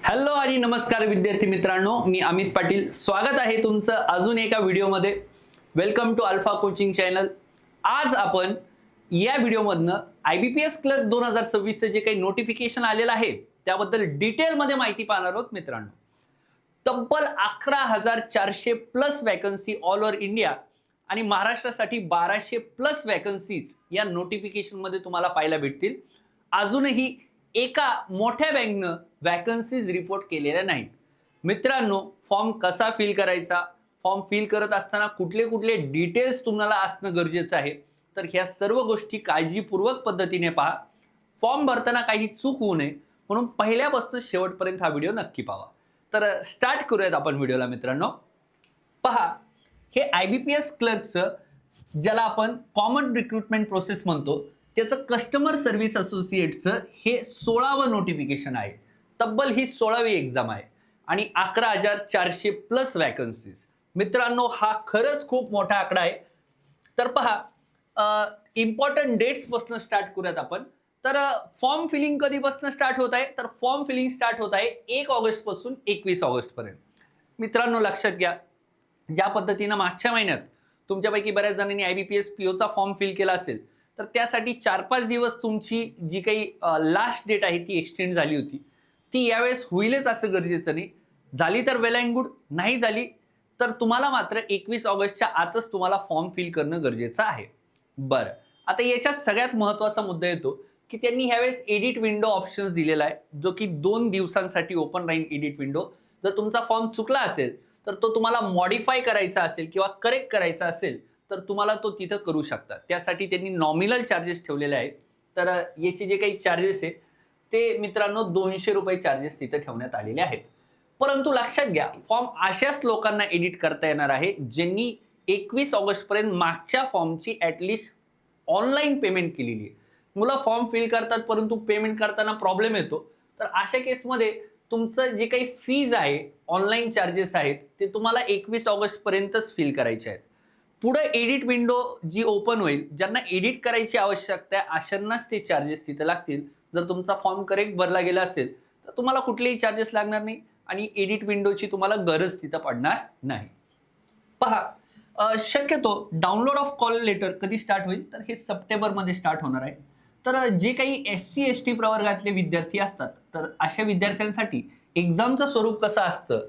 Hello आणि नमस्कार विद्यार्थी मित्रांनो, मी अमित पाटील स्वागत आहे तुमचं अजून एका व्हिडिओमध्ये। Welcome to Alpha Coaching channel. आज आपण या व्हिडिओमधनं IBPS क्लर्क 2026 चे जे काही नोटिफिकेशन आलेलं आहे त्याबद्दल डिटेलमध्ये माहिती पाहणार आहोत मित्रांनो। तब्बल 11,400 plus vacancy all over India आणि महाराष्ट्रासाठी 1200 प्लस वॅकन्सीज या नोटिफिकेशन मध्ये तुम्हाला पाहायला भेटतील। अजूनही एका मोठ्या बँकनं वॅकन्सीज रिपोर्ट केलेल्या नाहीत। मित्रांनो, फॉर्म कसा फिल करायचा, फॉर्म फिल करत असताना कुठले कुठले डिटेल्स तुम्हाला असणं गरजेचं आहे, तर ह्या सर्व गोष्टी काळजीपूर्वक पद्धतीने पहा। फॉर्म भरताना काही चूक होऊ नये म्हणून पहिल्यापासून शेवटपर्यंत हा व्हिडिओ नक्की पाहा। तर स्टार्ट करूयात आपण व्हिडिओला मित्रांनो। पहा, हे IBPS क्लर्कचं ज्याला आपण कॉमन रिक्रुटमेंट प्रोसेस म्हणतो त्याचं कस्टमर सर्व्हिस असोसिएटचं हे 16वं नोटिफिकेशन आहे। तब्बल ही 16वी एक्झाम आहे आणि 11,400 प्लस वॅकन्सीज। मित्रांनो, हा खरंच खूप मोठा आकडा आहे। तर पहा, इम्पॉर्टंट डेट्स पासून स्टार्ट करूयात आपण। तर फॉर्म फिलिंग कधीपासून स्टार्ट होत आहे, तर फॉर्म फिलिंग स्टार्ट होत आहे 1 ऑगस्ट पासून 21 ऑगस्ट पर्यंत। मित्रांनो, लक्षात घ्या, ज्या पद्धतीने मागच्या महिन्यात तुमच्यापैकी बऱ्याच जणांनी IBPS PO चा फॉर्म फिल केला असेल, तर त्यासाठी 4-5 दिवस तुमची जी काही लास्ट डेट आहे ती एक्सटेंड झाली होती, ती यावेळेस होईलच असं गरजेचं नाही। झाली तर वेल अँड गुड, नाही झाली तर तुम्हाला मात्र 21 ऑगस्टच्या आतच तुम्हाला फॉर्म फिल करणं गरजेचं आहे। बरं, आता याच्यात सगळ्यात महत्त्वाचा मुद्दा येतो की त्यांनी ह्यावेळेस एडिट विंडो ऑप्शन्स दिलेला आहे, जो की 2 दिवसांसाठी ओपन राहील एडिट विंडो। जर तुमचा फॉर्म चुकला असेल तर तो तुम्हाला मॉडिफाय करायचा असेल किंवा करेक्ट करायचा असेल तर तुम्हाला तो तिथं करू शकता। त्यासाठी त्यांनी नॉमिनल चार्जेस ठेवलेले आहेत। तर याचे जे काही चार्जेस आहेत ते मित्रांनो 200 रुपये चार्जेस तिथं ठेवण्यात आलेले आहेत। परंतु लक्षात घ्या, फॉर्म अशाच लोकांना एडिट करता येणार आहे ज्यांनी 21 ऑगस्ट पर्यंत मागच्या फॉर्मची ॲटलिस्ट ऑनलाईन पेमेंट केलेली आहे। मुलं फॉर्म फिल करतात परंतु पेमेंट करताना प्रॉब्लेम येतो, तर अशा केसमध्ये तुमचं जे काही फीज आहे, ऑनलाईन चार्जेस आहेत, ते तुम्हाला 21 ऑगस्ट पर्यंतच फिल करायचे आहेत। पुढे एडिट विंडो जी ओपन होईल, ज्यांना एडिट करायची आवश्यकता आहे अशांनाच ते चार्जेस तिथे लागतील। जर तुमचा फॉर्म करेक्ट भरला गेला असेल तर तुम्हाला कुठलेही चार्जेस लागणार नाही आणि एडिट विंडोची तुम्हाला गरज तिथं पडणार नाही। पहा, शक्यतो डाउनलोड ऑफ कॉल लेटर कधी स्टार्ट होईल, तर हे सप्टेंबरमध्ये स्टार्ट होणार आहे। तर जे काही SC ST प्रवर्गातले विद्यार्थी असतात, तर अशा विद्यार्थ्यांसाठी एक्झामचं स्वरूप कसं असतं,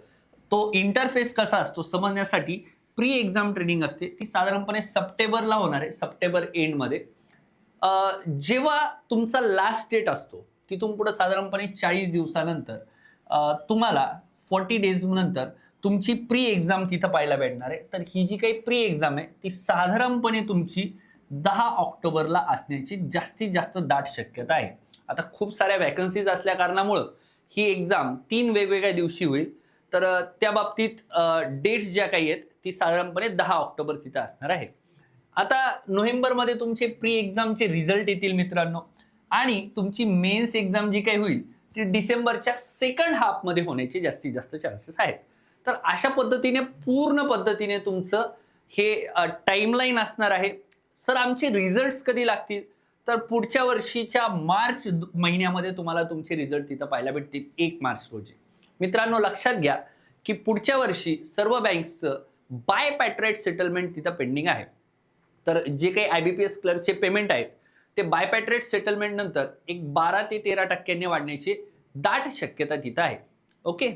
तो इंटरफेस कसा असतो समजण्यासाठी प्री एक्झाम ट्रेनिंग असते, ती साधारणपणे सप्टेंबरला होणार आहे, सप्टेंबर एंडमध्ये। जेव्हा तुमचा लास्ट डेट असतो तिथून पुढे साधारणपणे 40 दिवसानंतर तुम्हाला 40 डेज नंतर तुमची प्री एक्झाम तिथं पाहायला भेटणार आहे। तर ही जी काही प्री एक्झाम आहे ती साधारणपणे तुमची 10 ऑक्टोबरला असण्याची जास्तीत जास्त दाट शक्यता आहे। आता खूप साऱ्या वॅकन्सीज असल्या कारणामुळं ही एक्झाम 3 वेगवेगळ्या दिवशी होईल। तर त्या बाबतीत डेट्स ज्या काही आहेत ती साधारणपणे 10 ऑक्टोबर तिथं असणार आहे। आता नोव्हेंबरमध्ये तुमचे प्री एक्झामचे रिझल्ट येतील मित्रांनो, आणि तुमची मेन्स एक्झाम जी काही होईल ती डिसेंबरच्या सेकंड हाफमध्ये होण्याचे जास्तीत जास्त चान्सेस आहेत। तर अशा पद्धतीने पूर्ण पद्धतीने तुमचं हे टाइमलाईन असणार आहे। सर, आमचे रिझल्ट्स कधी लागतील, तर पुढच्या वर्षीच्या मार्च महिन्यामध्ये तुम्हाला तुमचे रिझल्ट तिथं पाहायला भेटतील 1 मार्च रोजी। मित्रांनो, लक्षात घ्या की पुढच्या वर्षी सर्व बँक्सचं बाय पॅट्रेट सेटलमेंट तिथं पेंडिंग आहे। तर जे काही IBPS क्लर्कचे पेमेंट आहेत ते बाय पॅट्रेट सेटलमेंट नंतर एक 12 ते 13% वाढण्याची दाट शक्यता तिथं आहे। ओके,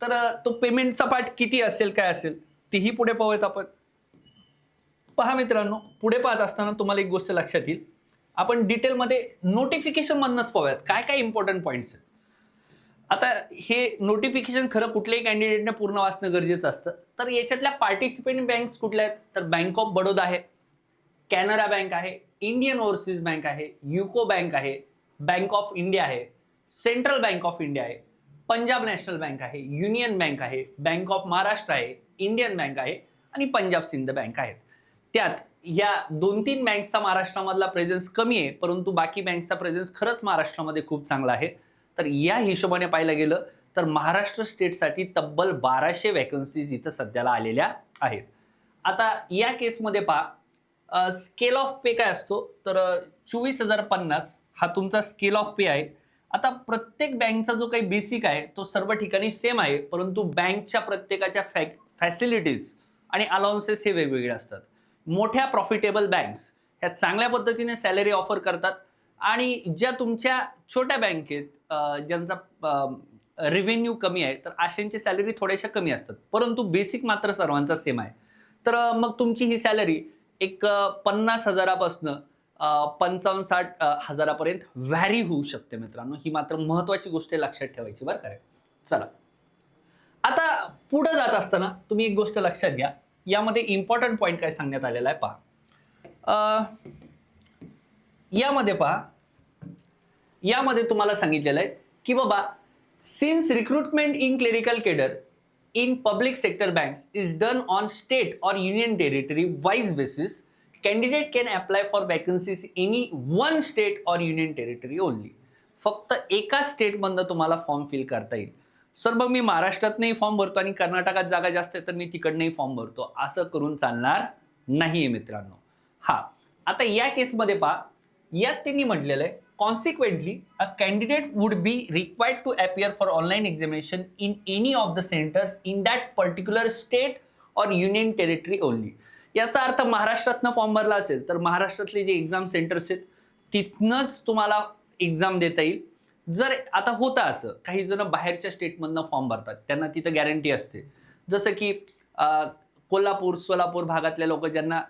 तर तो पेमेंटचा पार्ट किती असेल, काय असेल, तीही पुढे पाहूयात आपण। पहा मित्रांनो, पुढे पाहत असताना तुम्हाला एक गोष्ट लक्षात येईल, आपण डिटेलमध्ये नोटिफिकेशन मधनच पाहूयात काय काय इम्पॉर्टंट पॉईंट्स आहेत। आता हे नोटिफिकेशन खरं कुठल्याही कॅन्डिडेटने पूर्ण वाचणं गरजेचं असतं। तर याच्यातल्या पार्टिसिपेंट बँक्स कुठल्या आहेत, तर बँक ऑफ बडोदा आहे, कॅनरा बँक आहे, इंडियन ओव्हरसीज बँक आहे, युको बँक आहे, बँक ऑफ इंडिया आहे, सेंट्रल बँक ऑफ इंडिया आहे, पंजाब नॅशनल बँक आहे, युनियन बँक आहे, बँक ऑफ महाराष्ट्र आहे, इंडियन बँक आहे आणि पंजाब सिंध बँक आहेत। त्यात या 2-3 बँक्सचा महाराष्ट्रामधला प्रेझेन्स कमी आहे, परंतु बाकी बँकचा प्रेझेन्स खरंच महाराष्ट्रामध्ये खूप चांगला आहे। तर या हिशोबाने पाहायला गेलं तर महाराष्ट्र स्टेटसाठी तब्बल 1200 वॅकन्सीज इथं सध्याला आलेल्या आहेत। आता या केसमध्ये पहा, स्केल ऑफ पे काय असतो, तर 24,050 हा तुमचा स्केल ऑफ पे आहे आता प्रत्येक बँकचा जो काही बेसिक आहे तो सर्व ठिकाणी सेम आहे, परंतु बँकच्या प्रत्येकाच्या फॅसिलिटीज आणि अलाउन्सेस हे वेगवेगळे असतात. मोठ्या प्रॉफिटेबल बँक्स ह्या चांगल्या पद्धतीने सॅलरी ऑफर करतात आणि ज्या तुमच्या छोट्या बँकेत ज्यांचा रेव्हेन्यू कमी आहे तर अशांची सॅलरी थोड्याशा कमी असतात, परंतु बेसिक मात्र सर्वांचा सेम आहे. तर मग तुमची ही सॅलरी एक 50,000पासून 55-60 हजारापर्यंत व्हॅरी होऊ शकते मित्रांनो. ही मात्र महत्वाची गोष्ट लक्षात ठेवायची बरं का. चला, आता पुढे जात असताना तुम्ही एक गोष्ट लक्षात घ्या. यामध्ये इम्पॉर्टंट पॉईंट काय सांगण्यात आलेला आहे पहा. यामध्ये तुम्हाला सांगितलेलं आहे की बाबा, since recruitment in clerical cadre in public sector banks is done on state or union territory wise basis, candidate can apply for vacancies any one state or union territory only. फक्त एका स्टेट मधनं तुम्हाला form fill करता येईल. Sir मग मी महाराष्ट्रातनंही form भरतो आणि कर्नाटकात जागा जास्त आहे तर मी तिकडनंही फॉर्म भरतो, असं करून चालणार नाहीये मित्रांनो. हा, आता या केसमध्ये पहा, यात त्यांनी म्हटलेलं आहे consequently a candidate would be required to appear for online examination in any of the centers in that particular state or union territory only. याचा अर्थ महाराष्ट्रातनं फॉर्म भरला असेल तर महाराष्ट्रातले जे एक्झाम सेंटर्स आहेत तिथनंच तुम्हाला एक्झाम देता येईल. जर आता होतं असं, काही जण बाहेरच्या स्टेटमधनं फॉर्म भरतात, त्यांना तिथं गॅरंटी असते, जसं की कोल्हापूर सोलापूर भागातले लोक ज्यांना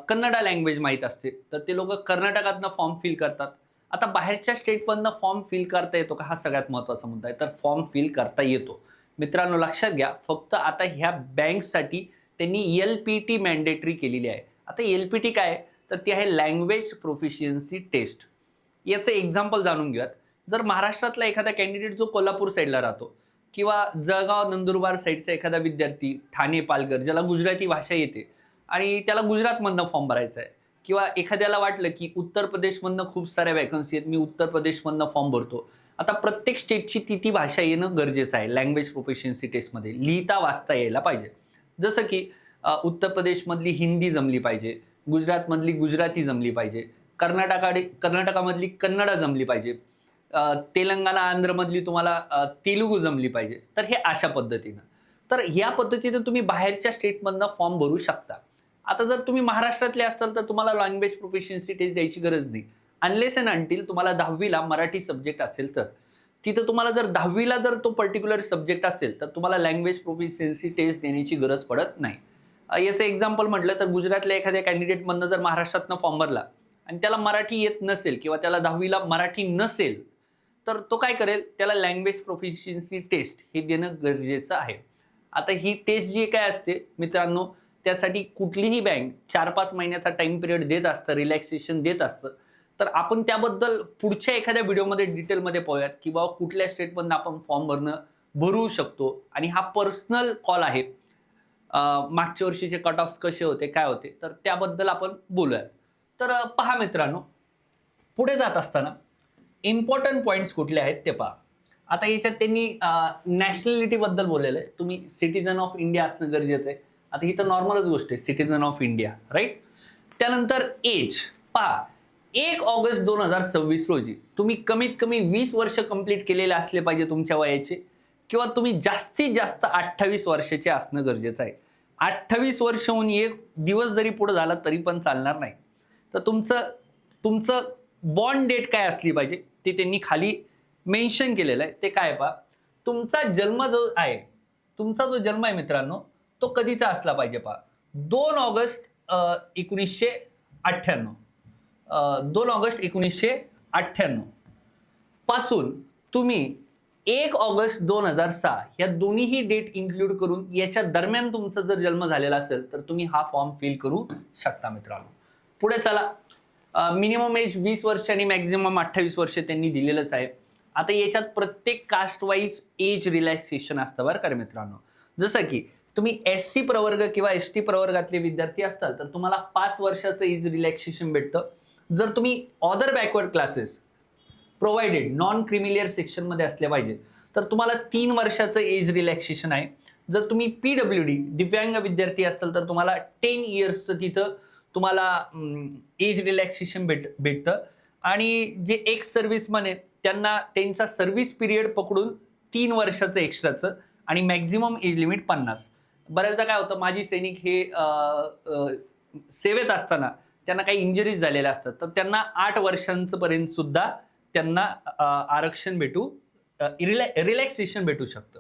कन्नडा लँग्वेज माहीत असते तर ते लोक कर्नाटकातनं फॉर्म फिल करतात. आता बाहेरच्या स्टेटमधनं फॉर्म फिल करता येतो का, हा सगळ्यात महत्त्वाचा मुद्दा आहे. तर फॉर्म फिल करता येतो मित्रांनो, लक्षात घ्या. फक्त आता ह्या बँकसाठी त्यांनी LPT मॅन्डेटरी केलेली आहे. आता LPT काय आहे तर ती आहे लँग्वेज प्रोफिशियन्सी टेस्ट. याचं एक्झाम्पल जाणून घेऊयात. जर महाराष्ट्रातला एखादा कॅन्डिडेट जो कोल्हापूर साईडला राहतो किंवा जळगाव नंदुरबार साईडचा एखादा विद्यार्थी, ठाणे पालघर, ज्याला गुजराती भाषा येते आणि त्याला गुजरातमधनं फॉर्म भरायचा आहे, किंवा एखाद्याला वाटलं की उत्तर प्रदेशमधनं खूप साऱ्या वॅकन्सी आहेत, मी उत्तर प्रदेशमधनं फॉर्म भरतो. आता प्रत्येक स्टेटची ती भाषा येणं गरजेचं आहे. लँग्वेज प्रोफिशियन्सी टेस्टमध्ये लिहिता वाचता यायला पाहिजे. जसं की उत्तर प्रदेशमधली हिंदी जमली पाहिजे, गुजरातमधली गुजराती जमली पाहिजे, कर्नाटकामधली कन्नडा जमली पाहिजे, तेलंगणा आंध्रमधली तुम्हाला तेलुगू जमली पाहिजे. तर हे अशा पद्धतीनं, तर ह्या पद्धतीनं तुम्ही बाहेरच्या स्टेटमधनं फॉर्म भरू शकता. आता जर तुम्ही महाराष्ट्रातले असाल तर तुम्हाला लँग्वेज प्रोफिशियन्सी टेस्ट द्यायची गरज नाही, अनलेस अँड अंटिल तुम्हाला 10वीला मराठी सब्जेक्ट असेल तर. तिथं तुम्हाला जर 10वीला जर तो पर्टिक्युलर सब्जेक्ट असेल तर तुम्हाला लँग्वेज प्रोफिशियन्सी टेस्ट देण्याची गरज पडत नाही. याचं एक्झाम्पल म्हटलं तर गुजरातल्या एखाद्या कॅन्डिडेटमधनं जर महाराष्ट्रातनं फॉर्म भरला आणि त्याला मराठी येत नसेल किंवा त्याला 10वीला मराठी नसेल तर तो काय करेल, त्याला लँग्वेज प्रोफिशियन्सी टेस्ट हे देणं गरजेचं आहे. आता ही टेस्ट जी काय असते मित्रांनो, त्यासाठी कुठलीही बँक 4-5 महिन्याचा टाइम पिरियड देत असतं, रिलॅक्सेशन देत असतं. तर आपण त्याबद्दल पुढच्या एखाद्या व्हिडिओमध्ये डिटेलमध्ये पाहूयात की बाबा कुठल्या स्टेटमधनं आपण फॉर्म भरू शकतो. आणि हा पर्सनल कॉल आहे. मागच्या वर्षीचे कट ऑफ्स कसे होते, काय होते, तर त्याबद्दल आपण बोलूयात. तर पहा मित्रांनो, पुढे जात असताना इम्पॉर्टंट पॉईंट्स कुठले आहेत ते पहा. आता याच्यात त्यांनी नॅशनॅलिटीबद्दल बोललेलं आहे. तुम्ही सिटीजन ऑफ इंडिया असणं गरजेचं आहे. आता ही तर नॉर्मलच गोष्ट आहे, सिटीजन ऑफ इंडिया, राईट. त्यानंतर एज पहा, 1 ऑगस्ट 2026 रोजी तुम्ही कमीत कमी 20 वर्ष कंप्लीट केलेले असले पाहिजे तुमच्या वयाचे, किंवा तुम्ही जास्तीत जास्त 28 वर्षाचे असणं गरजेचं आहे. 28 वर्ष होऊन एक दिवस जरी पुढे झाला तरी पण चालणार नाही. तर तुमचं बॉर्न डेट काय असली पाहिजे ते त्यांनी खाली मेन्शन केलेलं आहे. ते काय पहा, तुमचा जन्म जो आहे मित्रांनो तो कधीचा असला पाहिजे पहा, 2 ऑगस्ट 1998. 2 ऑगस्ट 1998 पासून तुम्ही 1 ऑगस्ट 2006 या दोन्हीही डेट इन्क्लूड करून याच्या दरम्यान तुमचा जर जन्म झालेला असेल तर तुम्ही हा फॉर्म फिल करू शकता मित्रांनो. पुढे चला. मिनिमम एज 20 वर्ष आणि मॅक्झिमम 28 वर्ष त्यांनी दिलेलंच आहे. आता याच्यात प्रत्येक कास्ट वाईज एज रिलॅक्सेशन असतं बरं का रे मित्रांनो. जसं की तुम्ही SC प्रवर्ग किंवा ST प्रवर्गातले विद्यार्थी असताल तर तुम्हाला 5 वर्षाचं एज रिलॅक्सेशन भेटतं. जर तुम्ही other backward classes provided non creamy layer सेक्शनमध्ये असले पाहिजे तर तुम्हाला 3 वर्षाचं एज रिलॅक्सेशन आहे. जर तुम्ही PWD दिव्यांग विद्यार्थी असाल तर तुम्हाला 10 इयर्सचं तिथं तुम्हाला एज रिलॅक्सेशन भेटतं. आणि जे एक्स सर्व्हिसमन आहेत त्यांना त्यांचा सर्व्हिस पिरियड पकडून 3 वर्षाचं एक्स्ट्राचं आणि मॅक्झिमम एज लिमिट 50. बऱ्याचदा काय होतं, माजी सैनिक हे सेवेत असताना त्यांना काही इंजरीज झालेल्या असतात, तर त्यांना 8 वर्षांचं पर्यंत सुद्धा त्यांना आरक्षण भेटू रिलॅक्सेशन भेटू शकतं.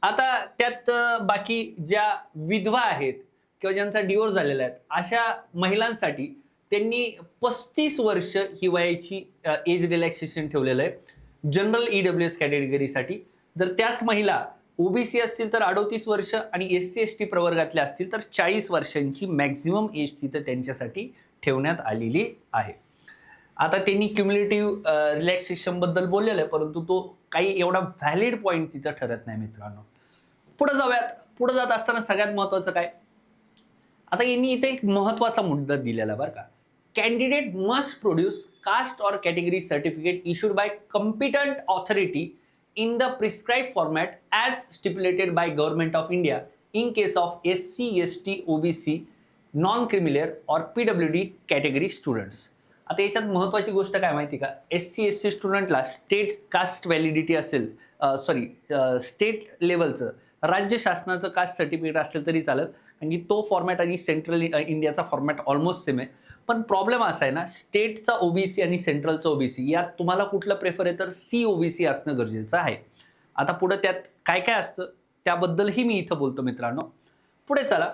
आता त्यात बाकी ज्या विधवा आहेत किंवा ज्यांचा डिवोर्स झालेला आहे अशा महिलांसाठी त्यांनी 35 वर्ष ही वयाची एज रिलॅक्सेशन ठेवलेलं आहे जनरल EWS कॅटेगरीसाठी. जर त्याच महिला ओबीसी असतील तर 38 वर्ष आणि SC ST प्रवर्गातल्या असतील तर 40 वर्षांची मॅक्झिमम एज तिथं त्यांच्यासाठी ठेवण्यात आलेली आहे. आता त्यांनी क्युम्युलेटिव्ह रिलॅक्सेशन बद्दल बोललेलं आहे, परंतु तो काही एवढा व्हॅलिड पॉईंट तिथं ठरत नाही मित्रांनो. पुढे जाऊयात. पुढे जात असताना सगळ्यात महत्वाचं काय, आता यांनी इथे एक महत्वाचा मुद्दा दिलेला बरं का. कॅन्डिडेट मस्ट प्रोड्यूस कास्ट और category certificate issued by competent authority in the prescribed format as stipulated by Government of India in case of SC, ST, OBC, non-criminal or PWD category students. आता याच्यात महत्वाची गोष्ट काय माहिती का, SC ST स्टुडंटला state caste validity असेल, state लेवलचं राज्य शासनाचं कास्ट सर्टिफिकेट असेल तरी चालेल, आणि तो फॉर्मॅट आणि सेंट्रल इंडियाचा फॉर्मॅट ऑलमोस्ट सेम आहे. पण प्रॉब्लेम असा आहे ना, स्टेटचा ओबीसी आणि सेंट्रलचा ओबीसी यात तुम्हाला कुठलं प्रेफर आहे तर COBC असणं गरजेचं आहे. आता पुढे त्यात काय काय असतं त्याबद्दलही मी इथं बोलतो मित्रांनो. पुढे चला.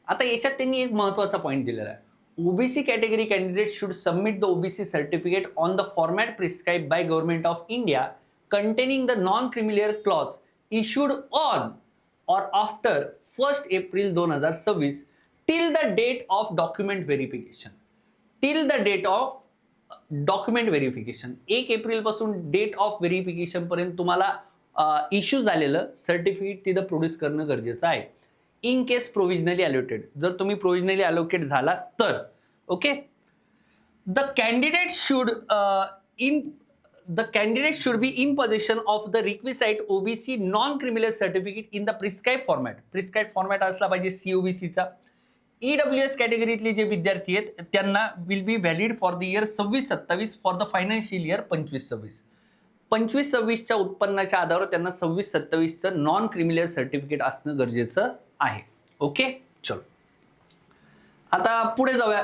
आता याच्यात त्यांनी एक महत्वाचा पॉईंट दिलेला आहे, OBC category candidates should submit the OBC certificate on the format prescribed by Government of India containing the non-criminal clause issued on or after 1st April 2026 till the date of document verification. Till the date of document verification. 1 April पासून date of verification पर्यंत तुम्हाला issue झालेलं certificate तिथं produce करणं गरजेचं आहे. In case प्रोव्हिजनली allocated, जर तुम्ही प्रोव्हिजनली अलोकेट झाला तर okay. The candidate should be in position of the requisite OBC non criminal certificate in the prescribe format. Prescribe format असला पाहिजे COBCचा. EWS कॅटेगरीतले जे विद्यार्थी आहेत त्यांना will be valid for the year 26-27 for the financial year 25-26. 25-26च्या उत्पन्नाच्या आधारावर त्यांना 26-27चं non criminal certificate असणं गरजेचं आहे. ओके, चलो आता पुढे जाऊया.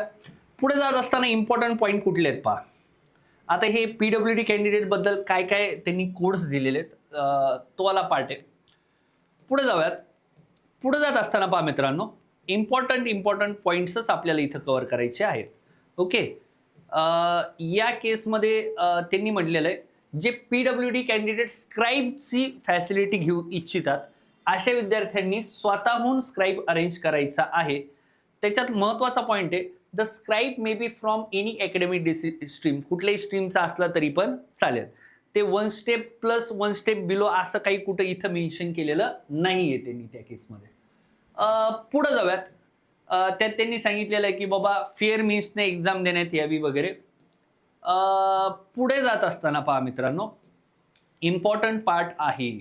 पुढे जात असताना इम्पॉर्टंट पॉईंट कुठले आहेत पहा. आता हे PWD कॅन्डिडेट बद्दल काय काय त्यांनी कोर्स दिलेले आहेत तो वाला पार्ट आहे. पुढे जाऊयात. पुढे जात असताना पहा मित्रांनो, इम्पॉर्टंट पॉईंट्सच आपल्याला इथं कव्हर करायचे आहेत. ओके, या केसमध्ये त्यांनी म्हटलेलं आहे जे PWD कॅन्डिडेट स्क्राईबची फॅसिलिटी घेऊ इच्छितात अशा विद्यार्थ्यांनी स्वतःहून स्क्राईब अरेंज करायचा आहे. त्याच्यात महत्त्वाचा पॉईंट आहे, the scribe may be from any academic stream. कुठल्याही स्ट्रीमचा असला तरी पण चालेल. ते 1 स्टेप प्लस 1 स्टेप बिलो असं काही कुठं इथं मेन्शन केलेलं नाही आहे त्यांनी त्या केसमध्ये. पुढं जाऊयात. त्यात त्यांनी सांगितलेलं आहे की बाबा फेअर मीन्सने एक्झाम देण्यात यावी वगैरे. पुढे जात असताना पहा मित्रांनो, इम्पॉर्टंट पार्ट आहे.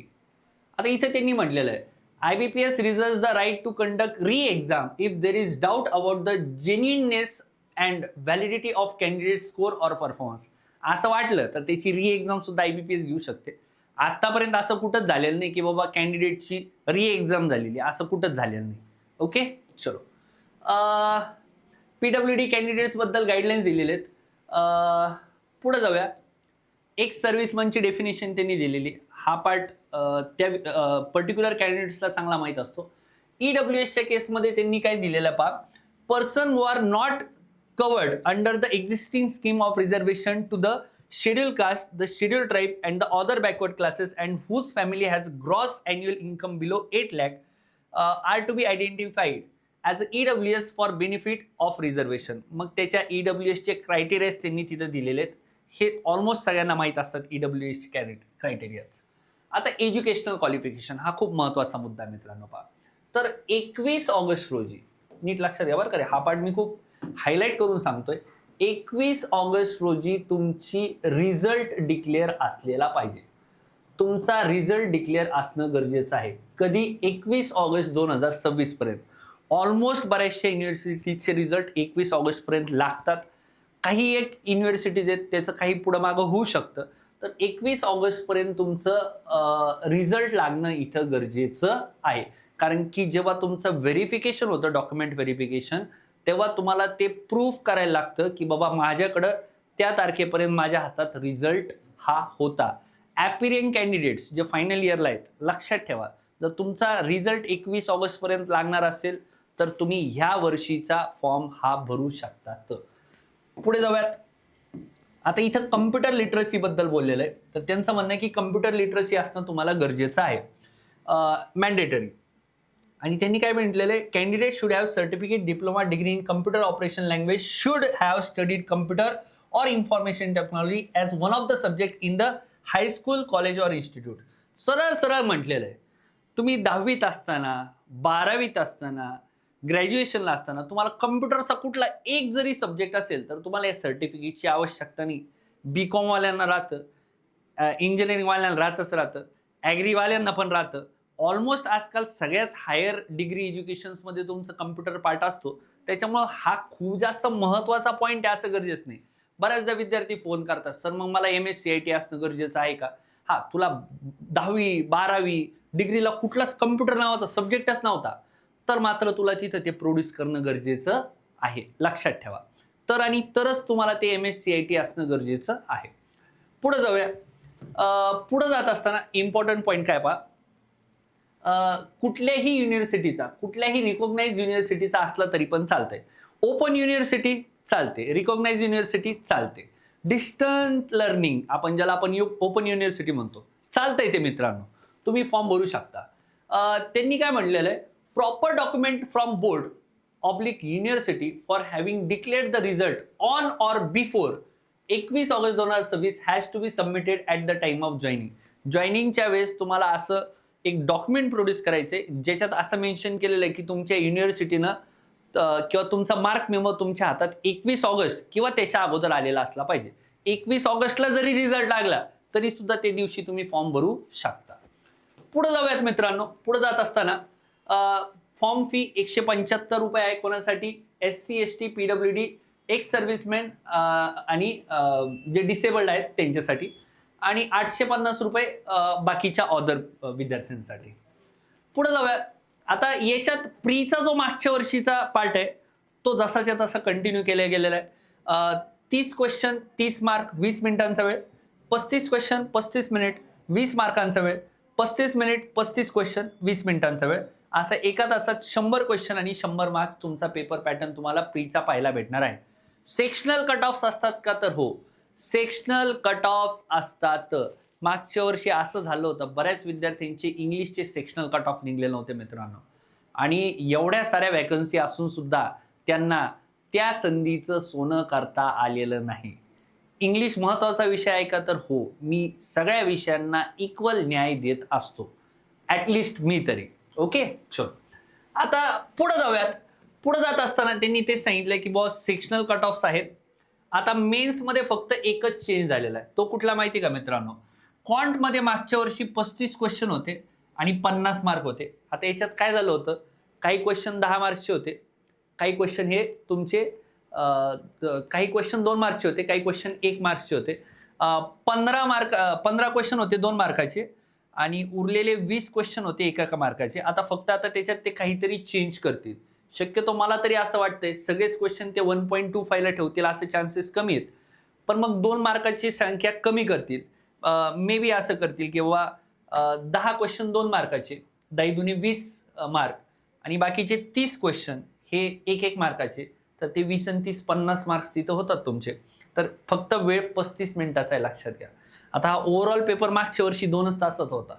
आता इथे त्यांनी म्हटलेलं आहे IBPS reserves the right to conduct re-exam if there is doubt about the genuineness and validity of candidate score or performance. असं वाटलं तर त्याची re-exam सुद्धा IBPS घेऊ शकते. आतापर्यंत असं कुठंच झालेलं नाही की बाबा कॅन्डिडेटची re-exam झालेली, असं कुठंच झालेलं नाही. ओके, चलो. PWD कॅन्डिडेट्स बद्दल गाईडलाईन्स दिलेले आहेत. पुढे जाऊया. एक सर्व्हिसमनची डेफिनेशन त्यांनी दिलेली. हा पार्ट त्या पर्टिक्युलर कॅन्डिडेट्सला चांगला माहीत असतो. EWSच्या केसमध्ये त्यांनी काय दिलेलं पहा, person who are not covered under the existing scheme of reservation to the scheduled caste, the scheduled tribe and the other backward classes and whose family has gross annual income below 8 lakh are to be identified as EWS for benefit of reservation. मग त्याच्या EWSचे criterias त्यांनी तिथं दिलेले आहेत. हे almost सगळ्यांना माहीत असतात EWSचे क्रायटेरियाज. आता एज्युकेशनल क्वालिफिकेशन हा खूप महत्त्वाचा मुद्दा आहे मित्रांनो पहा. तर 21 ऑगस्ट रोजी, नीट लक्षात घ्या बरं का रे, हा पार्ट मी खूप हायलाईट करून सांगतोय. 21 ऑगस्ट रोजी तुमची रिझल्ट डिक्लेअर असलेला पाहिजे. तुमचा रिझल्ट डिक्लेअर असणं गरजेचं आहे. कधी? 21 ऑगस्ट 2026 पर्यंत. ऑलमोस्ट बऱ्याचशा युनिव्हर्सिटीचे रिझल्ट 21 ऑगस्ट पर्यंत लागतात. काही एक युनिव्हर्सिटीज आहेत त्याचं काही पुढं मागं होऊ शकतं. तर 21 ऑगस्टपर्यंत तुमचं रिझल्ट लागणं इथं गरजेचं आहे. कारण की जेव्हा तुमचं व्हेरिफिकेशन होतं, डॉक्युमेंट व्हेरिफिकेशन, तेव्हा तुम्हाला ते प्रूफ करायला लागतं की बाबा माझ्याकडं त्या तारखेपर्यंत माझ्या हातात रिझल्ट हा होता. ॲपिरिंग कॅन्डिडेट्स जे फायनल इयरला आहेत, लक्षात ठेवा, जर तुमचा रिझल्ट 21 ऑगस्टपर्यंत लागणार असेल तर तुम्ही ह्या वर्षीचा फॉर्म हा भरू शकतात. पुढे जाऊयात. आता इथं कम्प्युटर लिटरसी बद्दल बोललेलं आहे. तर त्यांचं म्हणणं आहे की कम्प्युटर लिटरसी असणं तुम्हाला गरजेचं आहे, मॅन्डेटरी. आणि त्यांनी काय म्हटलेलं आहे, candidate should have certificate, diploma, degree in computer operation language, should have studied computer or information technology as one of the subject in the high school, college or institute. सरळ सरळ म्हटलेलं आहे. तुम्ही 10वीत असताना, 12वीत असताना, ग्रॅज्युएशनला असताना तुम्हाला कम्प्युटरचा कुठला एक जरी सब्जेक्ट असेल तर तुम्हाला या सर्टिफिकेटची आवश्यकता नाही. बी.कॉम वाल्यांना राहतं, इंजिनिअरिंग वाल्यांना राहतं, ॲग्रीवाल्यांना पण राहतं. ऑलमोस्ट आजकाल सगळ्याच हायर डिग्री एज्युकेशन्समध्ये तुमचं कम्प्युटर पार्ट असतो. त्याच्यामुळं हा खूप जास्त महत्त्वाचा पॉईंट आहे असं गरजेचं नाही. बऱ्याचदा विद्यार्थी फोन करतात, सर मग मला MSc असणं गरजेचं आहे का? हां, तुला 10वी 12वी डिग्रीला कुठलाच कम्प्युटर नावाचा सब्जेक्टच नव्हता, तर मात्र तुला तिथं ते प्रोड्यूस करणं गरजेचं आहे. लक्षात ठेवा. तर आणि तरच तुम्हाला ते MSc असणं गरजेचं आहे. पुढे जाऊया. पुढे जात असताना इम्पॉर्टंट पॉईंट काय पहा, कुठल्याही युनिव्हर्सिटीचा, कुठल्याही रिकॉग्नाइज युनिव्हर्सिटीचा असला तरी पण चालतंय. ओपन युनिव्हर्सिटी चालते, रिकॉग्नाइज युनिव्हर्सिटी चालते, डिस्टन्स लर्निंग आपण ज्याला आपण ओपन युनिव्हर्सिटी म्हणतो, चालतंय ते मित्रांनो, तुम्ही फॉर्म भरू शकता. त्यांनी काय म्हणलेलं आहे, proper document from board oblique university for having declared the result on or before 21 August 2026 has to be submitted at the time of joining. जॉईनिंगच्या वेळेस तुम्हाला असं एक डॉक्युमेंट प्रोड्यूस करायचे ज्याच्यात असं मेन्शन केलेलं आहे की तुमच्या युनिव्हर्सिटीनं किंवा तुमचा मार्क मेमो तुमच्या हातात 21 ऑगस्ट किंवा त्याच्या अगोदर आलेला असला पाहिजे. 21 ऑगस्टला जरी रिझल्ट लागला तरी सुद्धा ते दिवशी तुम्ही फॉर्म भरू शकता. पुढे जाऊयात मित्रांनो. पुढे जात असताना फॉर्म फी 175 रुपये आहे कोणासाठी, SC ST PWD, ex serviceman आणि जे डिसेबल्ड आहेत त्यांच्यासाठी, आणि 850 रुपये बाकीच्या अदर विद्यार्थ्यांसाठी. पुढे जाऊया. आता याच्यात प्रीचा जो मागच्या वर्षीचा पार्ट आहे तो जसाच्या तसा कंटिन्यू केला गेलेला आहे. 30 क्वेश्चन 30 मार्क 20 मिनिटांचा वेळ, 35 क्वेश्चन 35 मिनिट 20 मार्कांचा वेळ, 35 मिनिट 35 क्वेश्चन 20 मिनिटांचा वेळ, असा एका तासात 100 क्वेश्चन आणि 100 मार्क्स तुमचा पेपर पॅटर्न तुम्हाला प्रीचा पाहायला भेटणार आहे. सेक्शनल कट ऑफ्स असतात का, तर हो, सेक्शनल कट ऑफ्स असतात. मागच्या वर्षी असं झालं होतं, बऱ्याच विद्यार्थ्यांचे इंग्लिशचे सेक्शनल कट ऑफ निघले नव्हते मित्रांनो, आणि एवढ्या साऱ्या वॅकन्सी असून सुद्धा त्यांना त्या संधीचं सोनं करता आलेलं नाही. इंग्लिश महत्त्वाचा विषय आहे का, तर हो, मी सगळ्या विषयांना इक्वल न्याय देत असतो, ॲटलिस्ट मी तरी. ओके, चलो आता पुढे जाऊयात. पुढे जात असताना त्यांनी ते सांगितलं की बॉस सेक्शनल कट ऑफ्स आहेत. आता मेन्समध्ये फक्त एकच चेंज झालेला आहे, तो कुठला माहिती का मित्रांनो, क्वांटमध्ये मागच्या वर्षी 35 क्वेश्चन होते आणि 50 मार्क होते. आता याच्यात काय झालं होतं, काही क्वेश्चन 10 मार्क्सचे होते, काही क्वेश्चन हे तुमचे काही क्वेश्चन 2 मार्क्सचे होते, काही क्वेश्चन 1 मार्क्सचे होते. 15 क्वेश्चन होते 2 मार्काचे आणि उरलेले 20 क्वेश्चन होते एका मार्काचे. आता त्याच्यात ते काहीतरी चेंज करतील. शक्यतो मला तरी असं वाटतंय सगळेच क्वेश्चन ते 1.25 ला ठेवतील असे चान्सेस कमी आहेत, पण मग 2 मार्काची संख्या कमी करतील. मे बी असं करतील किंवा 10 क्वेश्चन 2 मार्काचे, 10 दुनी 20 मार्क, आणि बाकीचे 30 क्वेश्चन हे 1 मार्काचे, तर ते 20 आणि 30 50 मार्क्स तिथं होतात तुमचे. तर फक्त वेळ 35 मिनिटाचा आहे, लक्षात घ्या. आता हा ओव्हरऑल पेपर मागच्या वर्षी 2च तासात होता.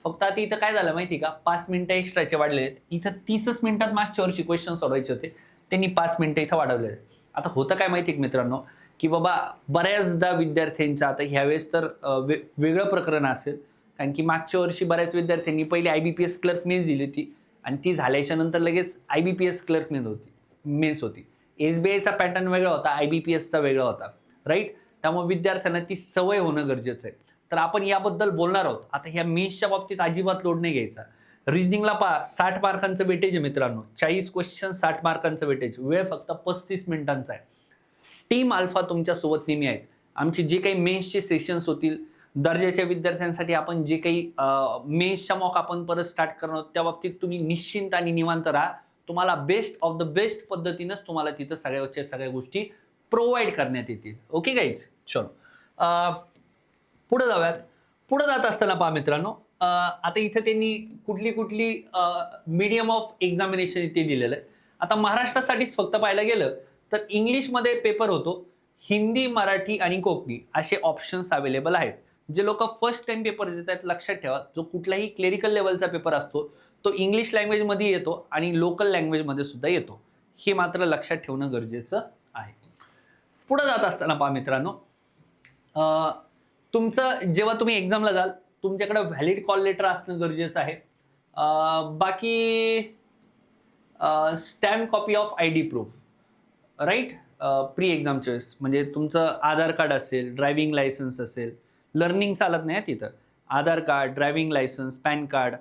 फक्त आता इथं काय झालं माहिती का, 5 मिनिटं एक्स्ट्राचे वाढले आहेत. इथं 30च मिनिटात मागच्या वर्षी क्वेश्चन सोडवायचे होते, त्यांनी 5 मिनिटं इथं वाढवले आहेत. आता होतं काय माहिती मित्रांनो, की बाबा बऱ्याचदा विद्यार्थ्यांचं आता ह्यावेळेस तर वेगळं प्रकरण असेल, कारण की मागच्या वर्षी बऱ्याच विद्यार्थ्यांनी पहिले IBPS क्लर्क मेन्स दिली होती आणि ती झाल्याच्या नंतर लगेच IBPS क्लर्क मेन्स होती. SBIचा पॅटर्न वेगळा होता, IBPSचा वेगळा होता, राईट. त्यामुळे विद्यार्थ्यांना ती सवय होणं गरजेचं आहे. तर आपण याबद्दल बोलणार आहोत. आता ह्या मेन्सच्या बाबतीत अजिबात लोड नाही घ्यायचा. रिजनिंगला 60 मार्कांचं वेटेज आहे मित्रांनो, 40 क्वेश्चन 60 मार्कांचं वेटेज, वेळ फक्त 35 मिनिटांचा आहे. टीम अल्फा तुमच्यासोबत नेहमी आहेत. आमचे जे काही मेन्सचे सेशन्स होतील, दर्जाच्या विद्यार्थ्यांसाठी आपण जे काही मेन्सच्या मॉक आपण परत स्टार्ट करणार आहोत, त्या बाबतीत तुम्ही निश्चिंत आणि निवांत राहा. तुम्हाला बेस्ट ऑफ द बेस्ट पद्धतीनंच तुम्हाला तिथं सगळ्या गोष्टी प्रोव्हाइड करण्यात येतील. ओके गाईज, चलो पुढे जाऊयात. पुढे जात असताना पहा मित्रांनो, आता इथे त्यांनी कुठली मीडियम ऑफ एक्झामिनेशन इथे दिलेलं आहे. आता महाराष्ट्रासाठीच फक्त पाहायला गेलं तर इंग्लिशमध्ये पेपर होतो, हिंदी, मराठी आणि कोकणी असे ऑप्शन्स अवेलेबल आहेत. जे लोक फर्स्ट टाइम पेपर देत आहेत लक्षात ठेवा, जो कुठलाही क्लेरिकल लेवलचा पेपर असतो तो इंग्लिश लँग्वेजमध्ये येतो आणि लोकल लँग्वेजमध्ये सुद्धा येतो. हे मात्र लक्षात ठेवणं गरजेचं आहे. पुढे जात असताना पहा मित्रांनो, तुमचं जेव्हा तुम्ही एक्झामला जाल तुमच्याकडे व्हॅलिड कॉल लेटर असणं गरजेचं आहे. बाकी stamp copy of ID proof, right, pre एक्झामच्या वेळेस म्हणजे तुमचं आधार कार्ड असेल, ड्रायव्हिंग लायसन्स असेल, लर्निंग चालत नाही तिथं, Aadhaar card, driving licence, PAN card,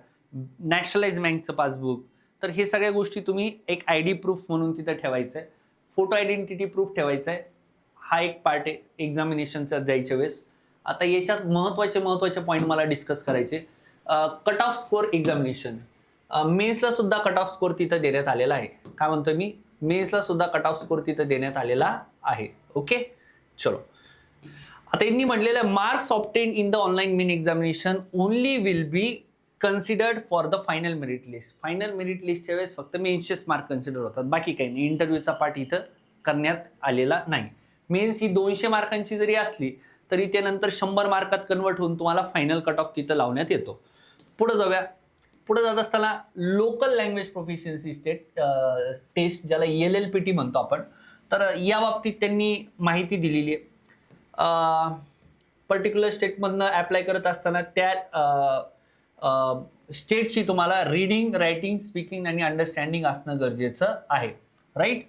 nationalise बँकचं पासबुक, तर हे सगळ्या गोष्टी तुम्ही एक ID प्रूफ म्हणून तिथं ठेवायचं आहे. फोटो आयडेंटिटी प्रूफ ठेवायचा आहे. हा एक पार्ट आहे एक्झामिनेशनचा जायच्या वेळेस. आता याच्यात महत्त्वाचे पॉईंट मला डिस्कस करायचे. कट ऑफ स्कोअर एक्झामिनेशन, मेन्सला सुद्धा कट ऑफ स्कोअर तिथं देण्यात आलेला आहे. काय म्हणतो मी, मेन्सला सुद्धा कट ऑफ स्कोअर तिथं देण्यात आलेला आहे. ओके, चलो. आता यांनी म्हटलेलं आहे marks obtain in the online main examination only will be considered for the final merit list. Final merit लिस्टच्या वेळेस फक्त मेन्सचेच मार्क कन्सिडर होतात, बाकी काही नाही. इंटरव्ह्यूचा पार्ट इथं करण्यात आलेला नाही. मेन्स ही 200 मार्कांची जरी असली तरी त्यानंतर 100 मार्कात कन्वर्ट होऊन तुम्हाला फायनल कट ऑफ तिथं लावण्यात येतो. पुढे जाऊया. पुढे जात असताना लोकल लँग्वेज प्रोफिशियन्सी टेस्ट, ज्याला LLPT म्हणतो आपण, तर या बाबतीत त्यांनी माहिती दिलेली आहे. पर्टिक्युलर स्टेटमधनं ॲप्लाय करत असताना त्या स्टेटची तुम्हाला रीडिंग, रायटिंग, स्पीकिंग आणि अंडरस्टँडिंग असणं गरजेचं आहे, राईट.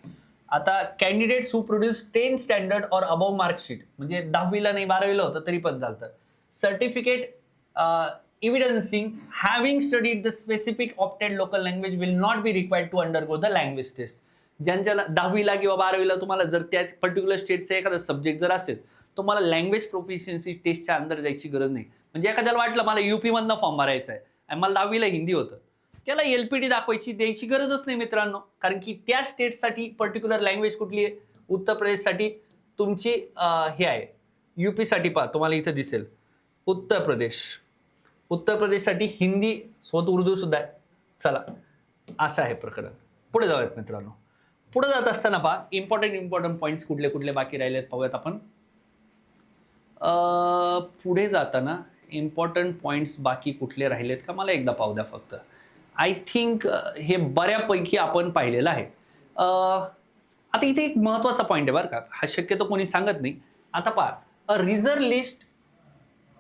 आता candidates who produce 10 standard or above marksheet, म्हणजे 10वीला नाही 12वीला होतं तरी पण चालतं, certificate evidencing having studied the specific opted local language will not be required to undergo the language test. ज्यांच्या 10वीला किंवा 12वीला तुम्हाला जर त्या पर्टिक्युलर स्टेटचा एखादा सब्जेक्ट जर असेल तुम्हाला लँग्वेज प्रोफिशियन्सी टेस्टच्या अंदर जायची गरज नाही. म्हणजे एखाद्याला वाटलं मला UP मधनं फॉर्म भरायचा आहे आणि मला 10वीला हिंदी होतं, त्याला LPT द्यायची गरजच नाही मित्रांनो, कारण की त्या स्टेटसाठी पर्टिक्युलर लँग्वेज कुठली आहे, उत्तर प्रदेशसाठी तुमची हे आहे, UP साठी पहा तुम्हाला इथं दिसेल उत्तर प्रदेशसाठी हिंदी सोबत उर्दू सुद्धा आहे. चला, असं आहे प्रकरण. पुढे जाऊयात मित्रांनो. पुढे जात असताना पहा इम्पॉर्टंट पॉईंट्स कुठले बाकी राहिलेत पाहूयात आपण. पुढे जाताना इम्पॉर्टंट पॉईंट्स बाकी कुठले राहिलेत का मला एकदा पाहू द्या फक्त. आय थिंक हे बऱ्यापैकी आपण पाहिलेलं आहे. आता इथे एक महत्त्वाचा पॉईंट आहे बरं का, हा शक्यतो कोणी सांगत नाही. आता पहा, a reserve list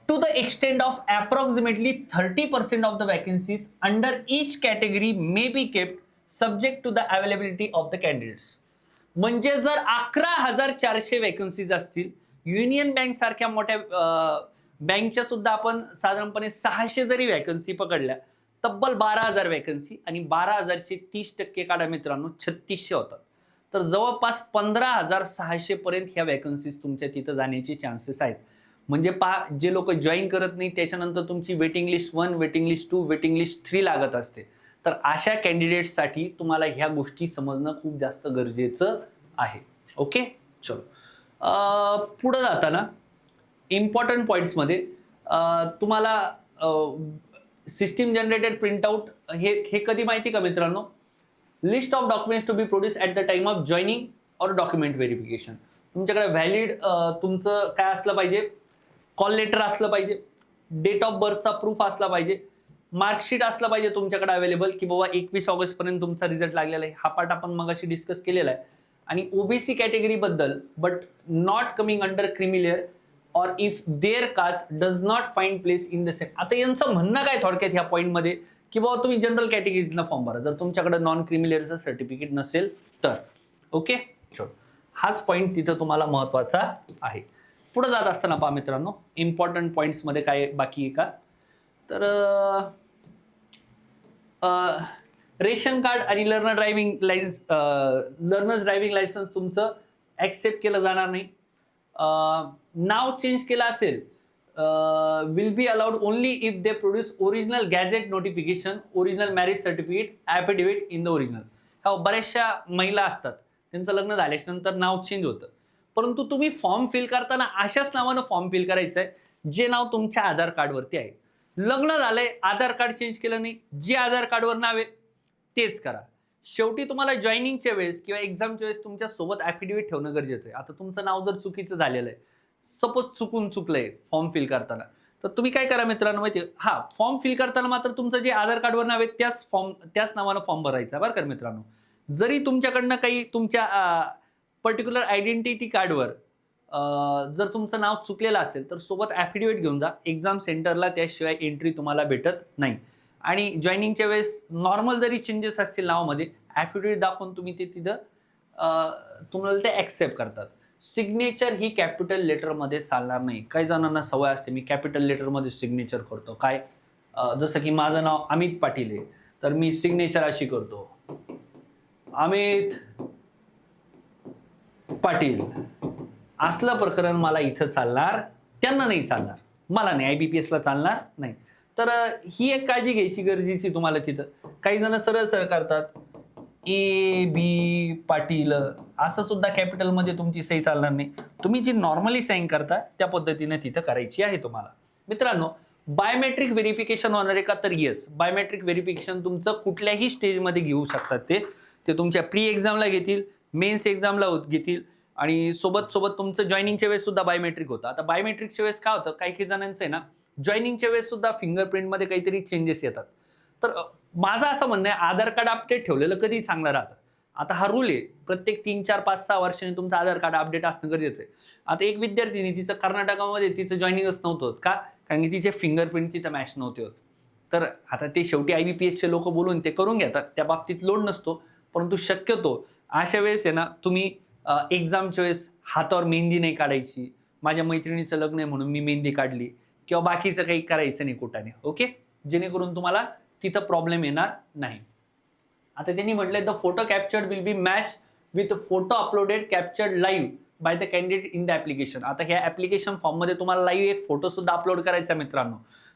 to the extent of approximately 30% of the vacancies under each category may be kept subject to the availability of the candidates. म्हणजे जर 11,400 वॅकन्सीज असतील, युनियन बँक सारख्या मोठ्या बँकच्या सुद्धा आपण साधारणपणे 600 जरी वॅकन्सी पकडल्या, तब्बल 12,000 वॅकन्सी आणि 12,000चे 30% काढा मित्रांनो, 3600 होतात. तर जवळपास 15,600 पर्यंत ह्या वॅकन्सीज तुमच्या तिथं जाण्याचे चान्सेस आहेत. म्हणजे पहा, जे लोक जॉईन करत नाही त्याच्यानंतर तुमची waiting list 1, waiting list 2, waiting list 3 लागत असते. तर अशा कॅन्डिडेट्ससाठी तुम्हाला ह्या गोष्टी समजणं खूप जास्त गरजेचं आहे. ओके, चलो. पुढे जाताना इम्पॉर्टंट पॉईंट्समध्ये तुम्हाला सिस्टीम जनरेटेड प्रिंटआउट हे कधी माहिती का मित्रांनो, list of documents to be produce at the time of joining or document verification. तुमच्याकडे व्हॅलिड तुमचं काय असलं पाहिजे, कॉल लेटर असलं पाहिजे, डेट ऑफ बर्थचा प्रूफ असला पाहिजे, मार्कशीट असलं पाहिजे तुमच्याकडे अवेलेबल की बाबा 21 ऑगस्टपर्यंत तुमचा रिझल्ट लागलेला आहे. हा पार्ट आपण मगाशी डिस्कस केलेला आहे. आणि OBC कॅटेगरीबद्दल but not coming under creamy layer or if their caste does not find place in the same. आता यांचं म्हणणं काय थोडक्यात ह्या पॉईंटमध्ये की बाबा तुम्ही जनरल कॅटेगरीतला फॉर्म भरा जर तुमच्याकडे नॉन क्रिमिलेअरचं सर्टिफिकेट नसेल तर. ओके, चलो. हाच पॉईंट तिथं तुम्हाला महत्त्वाचा आहे. पुढे जात असताना पहा मित्रांनो, इम्पॉर्टंट पॉईंट्समध्ये काय बाकी आहे का, तर रेशन कार्ड आणि लर्नर्स ड्रायव्हिंग लायसन्स तुमचं ॲक्सेप्ट केलं जाणार नाही. नाव चेंज केलं असेल will be allowed only if they produce original gadget notification, original marriage certificate, affidavit in the original. हा बऱ्याचशा महिला असतात, त्यांचं लग्न झाल्याच्या नंतर नाव चेंज होतं, परंतु तुम्ही फॉर्म फिल करताना अशाच नावानं फॉर्म फिल करायचं आहे जे नाव तुमच्या आधार कार्डवरती आहे. लग्न झालंय, आधार कार्ड चेंज केलं नाही, जे आधार कार्डवर नाव आहे तेच करा. शेवटी तुम्हाला जॉईनिंगच्या वेळेस किंवा एक्झामच्या वेळेस तुमच्या सोबत ॲफिडेविट ठेवणं गरजेचं आहे. आता तुमचं नाव जर चुकीचं झालेलं आहे, सपोज चुकलंय फॉर्म फिल करताना, तर तुम्ही काय करा मित्रांनो माहिती आहे, हा फॉर्म फिल करताना मात्र तुमचं जे आधार कार्डवर नाव आहे त्याच नावानं फॉर्म भरायचा बरं का मित्रांनो. जरी तुमच्याकडनं काही तुमच्या पर्टिक्युलर आयडेंटिटी कार्डवर जर तुमचं नाव चुकलेलं असेल तर सोबत ॲफिडेविट घेऊन जा एक्झाम सेंटरला, त्याशिवाय एंट्री तुम्हाला भेटत नाही. आणि जॉईनिंगच्या वेळेस नॉर्मल जरी चेंजेस असतील नावामध्ये, ॲफिडेविट दाखवून तुम्ही ते तिथं तुम्हाला ते ॲक्सेप्ट करतात. सिग्नेचर ही कॅपिटल लेटरमध्ये चालणार नाही. काही जणांना सवय असते, मी कॅपिटल लेटरमध्ये सिग्नेचर करतो. काय जसं की माझं नाव अमित पाटील आहे, तर मी सिग्नेचर अशी करतो, अमित पाटील. असलं प्रकरण मला इथं चालणार, त्यांना नाही चालणार, मला नाही, IBPS ला चालणार नाही. तर ही एक काळजी घ्यायची गरजेची तुम्हाला तिथं. काही जण सरळ सरळ करतात, AB पाटील, असं सुद्धा कॅपिटलमध्ये तुमची सही चालणार नाही. तुम्ही जी नॉर्मली साईन करता त्या पद्धतीने तिथं करायची आहे तुम्हाला. मित्रांनो, बायोमेट्रिक व्हेरिफिकेशन होणार आहे का? तर येस, बायोमेट्रिक व्हेरिफिकेशन तुमचं कुठल्याही स्टेजमध्ये घेऊ शकतात. ते तुमच्या प्री एक्झामला घेतील, मेन्स एक्झामला घेतील, आणि सोबत तुमचं जॉईनिंगच्या वेळेस सुद्धा बायोमेट्रिक होतं. आता बायोमेट्रिकच्या वेळेस काय होतं, काही जणांचं आहे ना, जॉईनिंगच्या वेळेस सुद्धा फिंगरप्रिंटमध्ये काहीतरी चेंजेस येतात. तर माझं असं म्हणणं आहे, आधार कार्ड अपडेट ठेवलेलं कधी चांगलं राहतं. आता हा रूल आहे, प्रत्येक 3, 4, 5, 6 वर्षांनी तुमचं आधार कार्ड अपडेट असणं गरजेचं आहे. आता एक विद्यार्थिनी, तिचं कर्नाटकामध्ये तिचं जॉईनिंगच नव्हतं होत. का? कारण की तिचे फिंगरप्रिंट तिथं मॅच नव्हते होत. तर आता ते शेवटी IBPSचे लोक बोलून ते करून घेतात, त्या बाबतीत लोड नसतो. परंतु शक्यतो अशा वेळेस आहे ना, तुम्ही एक्झामच्या वेळेस हातावर मेहंदी नाही काढायची. माझ्या मैत्रिणीचं लग्न आहे म्हणून मी मेहंदी काढली, किंवा बाकीचं काही करायचं नाही कुठाने. ओके, जेणेकरून तुम्हाला तिथं प्रॉब्लेम येणार नाही. आता त्यांनी म्हटलंय, the photo captured will be match with photo uploaded captured live by the candidate in the application. आता ह्या ॲप्लिकेशन फॉर्ममध्ये तुम्हाला लाईव्ह एक फोटो सुद्धा अपलोड करायचा मित्रांनो.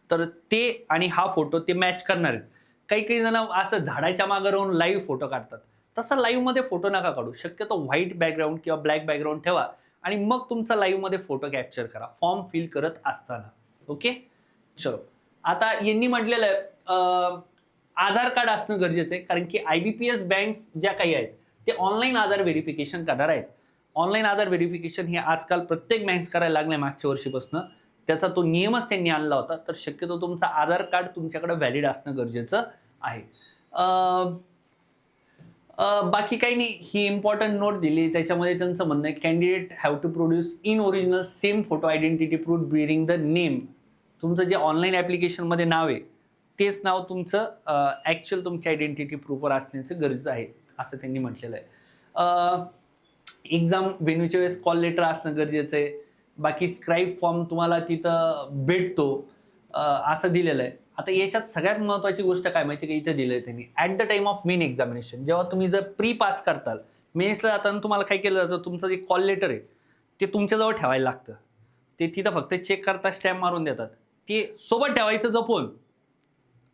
तर ते आणि हा फोटो ते मॅच करणार आहेत. काही जण असं झाडाच्या मागे राहून लाईव्ह फोटो काढतात. तसा लाईव्ह मध्ये फोटो नका काढू. शक्यतो व्हाईट बॅकग्राऊंड किंवा ब्लॅक बॅकग्राऊंड ठेवा आणि मग तुमचा लाईव्ह मध्ये फोटो कॅप्चर करा फॉर्म फिल करत असताना. ओके, चलो. आता यांनी म्हटलेलं आहे आधार कार्ड असणं गरजेचं आहे, कारण की IBPS बँक्स ज्या काही आहेत ते ऑनलाईन आधार व्हेरिफिकेशन करणार आहेत. ऑनलाईन आधार व्हेरिफिकेशन हे आजकाल प्रत्येक बँक्स करायला लागल्या मागच्या वर्षीपासून. त्याचा तो नियमच त्यांनी आणला होता. तर शक्यतो तुमचं आधार कार्ड तुमच्याकडे व्हॅलिड असणं गरजेचं आहे. बाकी काही नाही, ही इम्पॉर्टंट नोट दिली. त्याच्यामध्ये त्यांचं म्हणणं आहे, candidate have to produce in original same photo identity proof bearing the name. तुमचं जे ऑनलाईन ॲप्लिकेशनमध्ये नाव आहे तेच नाव तुमचं ॲक्च्युअल तुमच्या आयडेंटिटी प्रूफवर असण्याचं गरजेचं आहे, असं त्यांनी म्हटलेलं आहे. एक्झाम व्हेन्यूच्या वेळेस कॉल लेटर असणं गरजेचं आहे. बाकी स्क्राईब फॉर्म तुम्हाला तिथं भेटतो असं दिलेलं आहे. आता याच्यात सगळ्यात महत्त्वाची गोष्ट काय माहिती का, इथं दिलं आहे त्यांनी, at the time of main examination. जेव्हा तुम्ही जर प्री पास करताल, मेन्सला जाताना तुम्हाला काय केलं जातं, तुमचं जे कॉल लेटर आहे ते तुमच्याजवळ ठेवायला लागतं. ते तिथं फक्त चेक करता, स्टॅम्प मारून देतात. ते सोबत ठेवायचं जपून,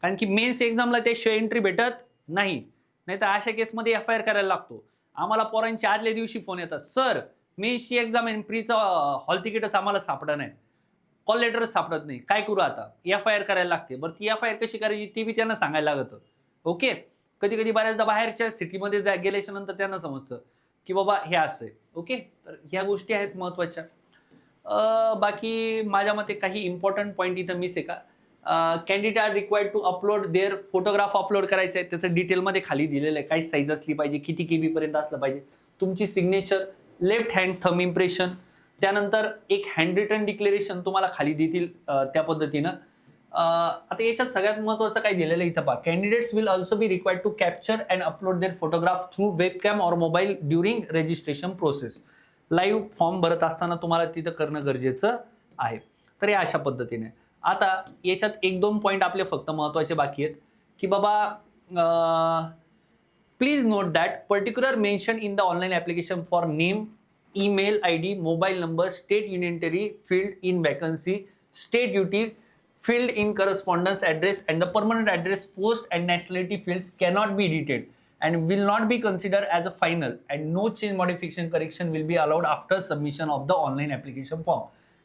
कारण की मेन्स एक्झामला त्याशिवाय एंट्री भेटत नाही. नाही तर अशा केसमध्ये FIR करायला लागतो. आम्हाला पोरांच्या आदल्या दिवशी फोन येतात, सर मेन्सची एक्झाम आहे, प्रीचं हॉल तिकीटच आम्हाला सापडत नाही, कॉल लेटरच सापडत नाही, काय करू आता? FIR करायला लागते. बरं, ती FIR कशी करायची ती बी त्यांना सांगायला लागतं. ओके, कधी बऱ्याचदा बाहेरच्या सिटीमध्ये गेल्याच्या नंतर त्यांना समजतं की बाबा हे असं आहे. ओके, तर ह्या गोष्टी आहेत महत्त्वाच्या. बाकी माझ्या मते काही इम्पॉर्टंट पॉईंट इथं मिस आहे का? Candidate are required to upload their photograph upload करायचं आहे. त्याचं डिटेलमध्ये खाली दिलेलं आहे, काय साईज असली पाहिजे, किती KB पर्यंत असलं पाहिजे, तुमची signature, left hand thumb impression, त्यानंतर एक हँड रिटन डिक्लेरेशन तुम्हाला खाली देतील त्या पद्धतीनं. आता याच्यात सगळ्यात महत्त्वाचं काय दिलेलं आहे इथं पहा, candidates will also be required to capture and upload their photograph through webcam or mobile during registration process. Live form भरत असताना तुम्हाला तिथं करणं गरजेचं आहे. तर या अशा पद्धतीने. आता याच्यात 1-2 पॉईंट आपले फक्त महत्त्वाचे बाकी आहेत की बाबा please note that particular mention in the online application for name email ID, mobile number, state unitary filled in vacancy, state duty filled in correspondence address, and the permanent address, post and nationality fields cannot be edited and will not be considered as a final, and no change, modification, correction will be allowed after submission of the online application form.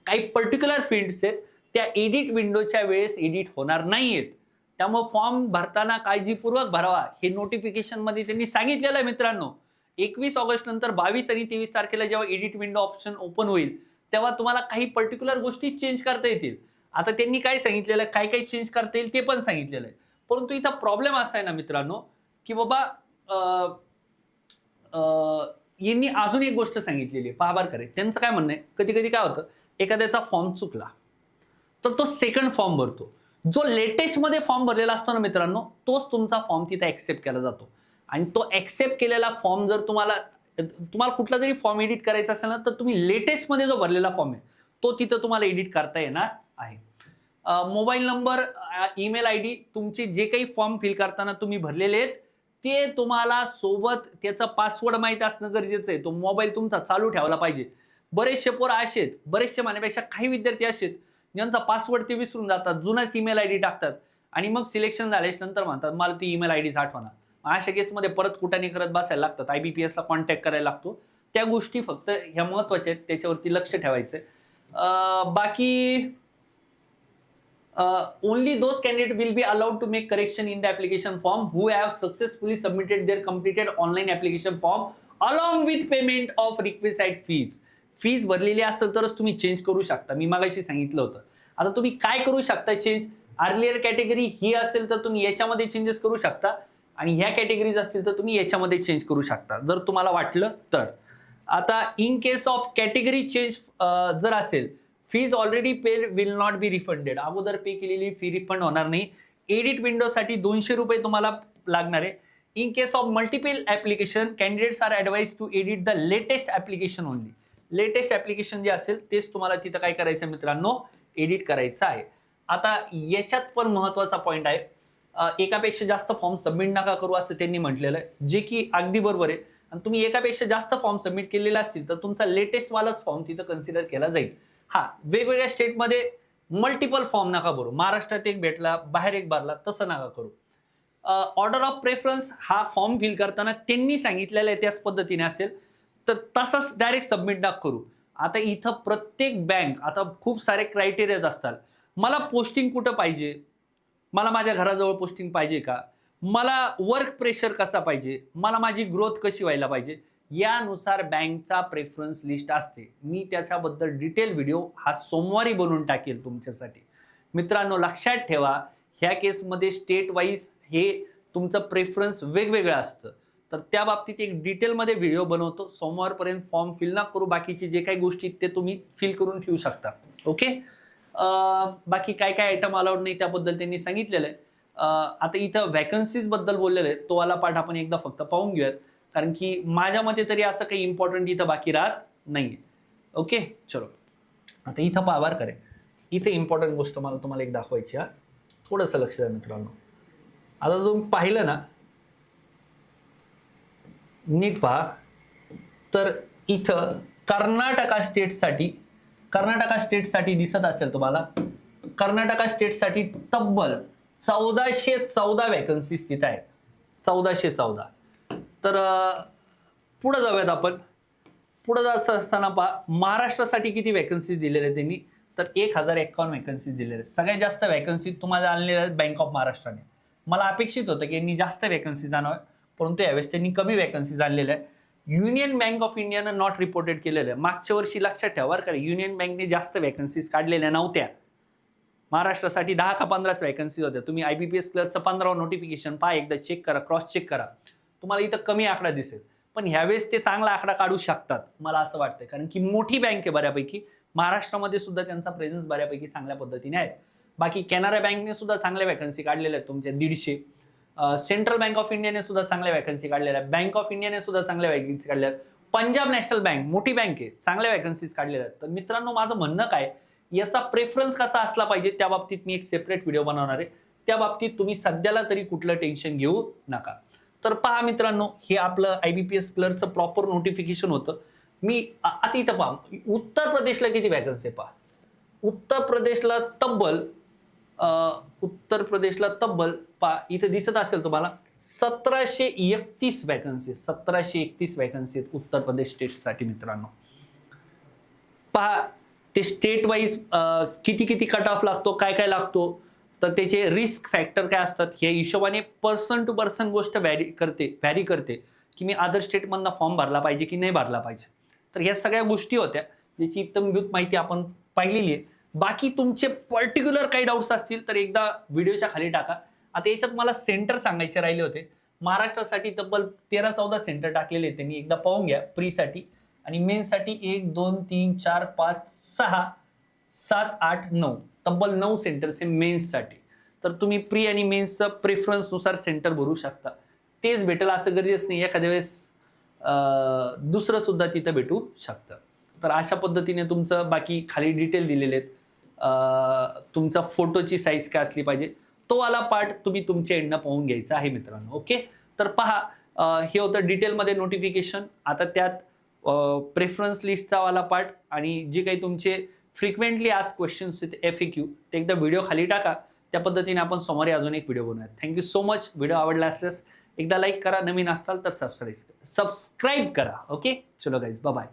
काही particular fields आहेत त्या edit विंडोच्या वेळेस edit होणार नाहीयेत, त्यामुळे form भरताना काळजीपूर्वक भरावा हे नोटिफिकेशन मध्ये त्यांनी सांगितलेलं आहे मित्रांनो. 21 ऑगस्ट नंतर 22 आणि 23 तारखेला जेव्हा एडिट विंडो ऑप्शन ओपन होईल तेव्हा तुम्हाला काही पर्टिक्युलर गोष्टी चेंज करता येतील. आता त्यांनी काय सांगितलेलं आहे, काय काय चेंज करता येईल ते पण सांगितलेलं आहे. परंतु इथं प्रॉब्लेम असा आहे ना मित्रांनो की बाबा यांनी अजून एक गोष्ट सांगितलेली आहे, पहा बरं. त्यांचं काय म्हणणं आहे, कधी कधी काय होतं, एखाद्याचा फॉर्म चुकला तर तो सेकंड फॉर्म भरतो. जो लेटेस्ट मध्ये फॉर्म भरलेला असतो ना मित्रांनो, तोच तुमचा फॉर्म तिथे ऍक्सेप्ट केला जातो. आणि तो ऍक्सेप्ट केलेला फॉर्म जर तुम्हाला कुठला तरी फॉर्म एडिट करायचा असेल ना, तर तुम्ही लेटेस्ट मध्ये जो भरलेला फॉर्म आहे तो तिथं तुम्हाला एडिट करता येणार आहे. मोबाईल नंबर, ईमेल आयडी, तुमचे जे काही फॉर्म फिल करताना तुम्ही भरलेले आहेत ते तुम्हाला सोबत त्याचा पासवर्ड माहिती असणं गरजेचं आहे. तो मोबाईल तुमचा चालू ठेवला पाहिजे. बरेचसे पोरं असे आहेत, बरेचसे म्हणण्यापेक्षा काही विद्यार्थी असे आहेत ज्यांचा पासवर्ड ते विसरून जातात, जुनाच ईमेल आयडी टाकतात आणि मग सिलेक्शन झाल्याच्या नंतर म्हणतात मला ती ईमेल आयडीच आठवणार. अशा केसमध्ये परत कुठाने करत बसायला लागतात, IBPS ला कॉन्टॅक्ट करायला लागतो. त्या गोष्टी फक्त ह्या महत्वाच्या आहेत, त्याच्यावरती लक्ष ठेवायचं. बाकी only those candidates will be allowed to make correction in the application form who have successfully submitted their completed online application form along with payment of requisite fees. Fees भरलेली असेल तरच तुम्ही चेंज करू शकता. मी मागाशी सांगितलं होतं. आता तुम्ही काय करू शकता चेंज, अर्लियर कॅटेगरी ही असेल तर तुम्ही याच्यामध्ये चेंजेस करू शकता आणि ह्या कॅटेगरीज असतील तर तुम्ही याच्यामध्ये चेंज करू शकता जर तुम्हाला वाटलं तर. आता in case of category change जर असेल, fees already paid will not be refunded. अगोदर पे केलेली फी रिफंड होणार नाही. एडिट विंडोसाठी 200 रुपये तुम्हाला लागणार आहे. In case of multiple application, candidates are advise to edit the latest application only. Latest application जे असेल तेच तुम्हाला तिथं काय करायचं मित्रांनो, एडिट करायचं आहे. आता याच्यात पण महत्वाचा पॉईंट आहे, एकापेक्षा जास्त फॉर्म सबमिट नका करू असं त्यांनी म्हटलेलं आहे, जे की अगदी बरोबर आहे. आणि तुम्ही एकापेक्षा जास्त फॉर्म सबमिट केलेले असतील तर तुमचा लेटेस्ट वालाच फॉर्म तिथं कन्सिडर केला जाईल. हा, वेगवेगळ्या स्टेटमध्ये मल्टिपल फॉर्म नका भरू. महाराष्ट्रात एक भेटला, बाहेर एक भरला, तसं नका करू. ऑर्डर ऑफ प्रेफरन्स हा फॉर्म फिल करताना त्यांनी सांगितलेलं आहे त्याच पद्धतीने असेल तर तसंच डायरेक्ट सबमिट नका करू. आता इथं प्रत्येक बँक, आता खूप सारे क्रायटेरियाज असतात. मला पोस्टिंग कुठं पाहिजे, मला माझ्या घराजवळ पोस्टिंग पाहिजे का, मला वर्क प्रेशर कसा पाहिजे, मला माझी ग्रोथ कशी व्हायला पाहिजे, यानुसार बँकचा प्रेफरन्स लिस्ट असते. मी त्याच्याबद्दल डिटेल व्हिडिओ हा सोमवारी बनवून टाकेल तुमच्यासाठी. मित्रांनो लक्षात ठेवा, ह्या केसमध्ये स्टेट वाईज हे तुमचं प्रेफरन्स वेगवेगळं असतं. तर त्या बाबतीत एक डिटेलमध्ये व्हिडिओ बनवतो. सोमवारपर्यंत फॉर्म फिल ना करू, बाकीचे जे काही गोष्टी ते तुम्ही फिल करून ठेवू शकता. ओके. बाकी काय काय आयटम अलाउड नाही त्याबद्दल त्यांनी सांगितलेलं आहे. आता इथं व्हॅकन्सीज बद्दल बोललेलं आहे, तो वाला पाठ आपण एकदा फक्त पाहून घेऊयात, कारण की माझ्या मते तरी असं काही इम्पॉर्टंट इथं बाकी राहत नाहीये. ओके चलो, आता इथं पाहावार करे, इथे इम्पॉर्टंट गोष्ट मला तुम्हाला एक दाखवायची. हा, थोडंसं लक्ष द्या मित्रांनो. आता तुम्ही पाहिलं ना, नीट पहा, तर इथं कर्नाटका स्टेटसाठी दिसत असेल तुम्हाला, कर्नाटका स्टेटसाठी तब्बल 1414 व्हॅकन्सीज तिथं आहेत. 1414. तर पुढे जाऊयात आपण. पुढे जायचं असताना पहा, महाराष्ट्रासाठी किती व्हॅकन्सीज दिलेल्या आहेत त्यांनी, तर 1051 व्हॅकन्सीज दिलेल्या आहेत. सगळ्यात जास्त व्हॅकन्सी तुम्हाला आणलेल्या आहेत बँक ऑफ महाराष्ट्राने. मला अपेक्षित होतं की यांनी जास्त व्हॅकन्सीज आणाव्या, परंतु यावेळेस त्यांनी कमी व्हॅकन्सीज आणलेल्या आहे. युनियन बँक ऑफ इंडियानं नॉट रिपोर्टेड केलेलं आहे. मागच्या वर्षी लक्षात ठेवा बरं का, युनियन बँकने जास्त व्हॅकन्सीज काढलेल्या नव्हत्या. महाराष्ट्रासाठी 10 का 15 व्हॅकन्सीज होत्या. तुम्ही IBPS क्लर्कचं 15 नोटिफिकेशन पहा, एकदा चेक करा, क्रॉस चेक करा, तुम्हाला इथं कमी आकडा दिसेल. पण ह्यावेळेस ते चांगला आकडा काढू शकतात मला असं वाटतं, कारण की मोठी बँक आहे बऱ्यापैकी. महाराष्ट्रामध्ये सुद्धा त्यांचा प्रेझेन्स बऱ्यापैकी चांगल्या पद्धतीने आहे. बाकी कॅनरा बँकने सुद्धा चांगल्या व्हॅकन्सी काढलेल्या आहेत तुमच्या 150. सेंट्रल बँक ऑफ इंडियाने सुद्धा चांगल्या व्हॅकन्सी काढलेल्या आहेत. बँक ऑफ इंडियाने सुद्धा चांगल्या व्हॅकन्सी काढल्या आहेत. पंजाब नॅशनल बँक मोठी बँक आहे, चांगल्या व्हॅकन्सीज काढलेल्या आहेत. तर मित्रांनो माझं म्हणणं काय, याचा प्रेफरन्स कसा असला पाहिजे त्या बाबतीत मी एक सेपरेट व्हिडिओ बनवणार आहे. त्या बाबतीत तुम्ही सध्याला तरी कुठलं टेन्शन घेऊ नका. तर पहा मित्रांनो, हे आपलं IBPS क्लर्कचं प्रॉपर नोटिफिकेशन होतं. आता इथं पहा, उत्तर प्रदेशला किती वॅकन्सी आहे पहा. उत्तर प्रदेशला तब्बल पहा इथं दिसत असेल तुम्हाला 1731 वॅकन्सी. 1731 वॅकन्सी आहेत उत्तर प्रदेश स्टेटसाठी मित्रांनो. पहा ते स्टेट वाईज किती किती कट ऑफ लागतो, काय काय लागतो, तर त्याचे रिस्क फॅक्टर काय असतात, या हिशोबाने पर्सन टू पर्सन गोष्ट व्हॅरी करते की मी अदर स्टेटमधनं फॉर्म भरला पाहिजे की नाही भरला पाहिजे. तर ह्या सगळ्या गोष्टी होत्या ज्याची इत्थंभूत माहिती आपण पाहिलेली आहे. बाकी तुमचे पर्टिक्युलर काही डाऊट्स असतील तर एकदा व्हिडिओच्या खाली टाका. आता याच्यात मला सेंटर सांगायचे राहिले होते. महाराष्ट्रासाठी तब्बल 13-14 सेंटर टाकलेले आहेत त्यांनी, एकदा पाहून घ्या. प्रीसाठी आणि मेन्ससाठी 1 2 3 4 5 6 7 8 9 तब्बल 9 सेंटर्स आहे मेन्ससाठी. तर तुम्ही प्री आणि मेन्सचं प्रेफरन्सनुसार सेंटर भरू शकता. तेच भेटेल असं गरजेचं नाही, एखाद्या वेळेस दुसरं सुद्धा तिथं भेटू शकतं. तर अशा पद्धतीने तुमचं बाकी खाली डिटेल दिलेले आहेत. तुमचा फोटोची साईज काय असली पाहिजे तो वाला पार्ट तुम्ही तुमच्या एंडनं पाहून घ्यायचा आहे मित्रांनो. ओके, तर पहा हे होतं डिटेलमध्ये नोटिफिकेशन. आता त्यात प्रेफरन्स लिस्टचा वाला पार्ट आणि जे काही तुमचे फ्रिक्वेंटली आस्क क्वेश्चन्स आहेत FAQ ते एकदा व्हिडिओ खाली टाका. त्या पद्धतीने आपण सोमवारी अजून एक व्हिडिओ बनवूयात. Thank you so much. व्हिडिओ आवडला असल्यास एकदा लाईक करा, नवीन असाल तर सबस्क्राईब करा. ओके, चलो गाईज, बाय बाय.